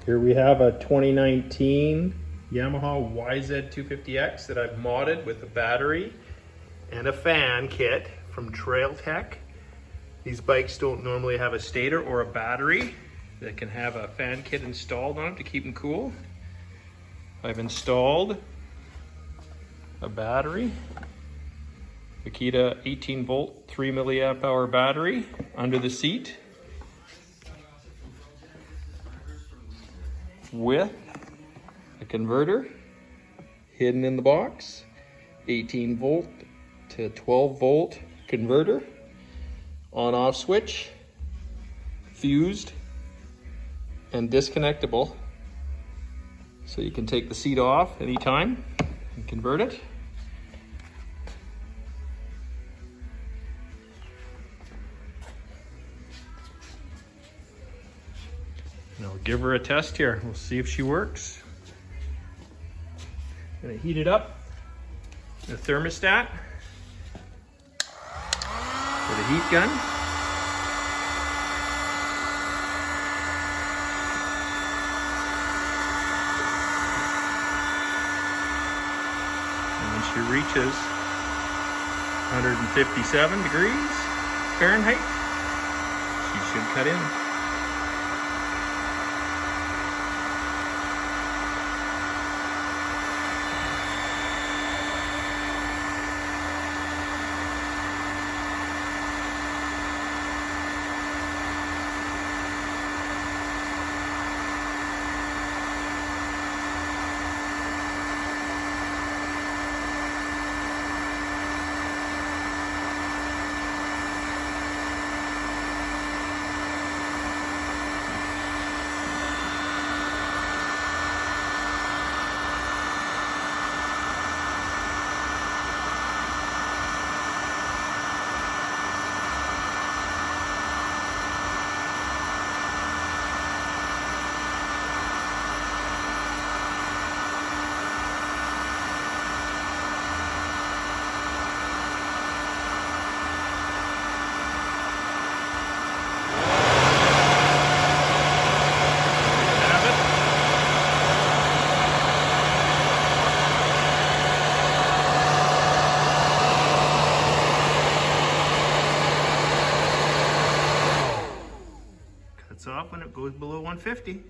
Here we have a 2019 Yamaha YZ 250X that I've modded with a battery and a fan kit from TrailTeck. These bikes don't normally have a stator or a battery. They can have a fan kit installed on them to keep them cool. I've installed a battery, Akita 18 volt, 3 milliamp hour battery under the seat with a converter hidden in the box, 18 volt to 12 volt converter, on off switch, fused and disconnectable, so you can take the seat off anytime and convert it. And I'll give her a test here. We'll see if she works. Gonna heat it up. The thermostat with a heat gun. And when she reaches 157 degrees Fahrenheit, she should cut in. Cuts off when it goes below 150.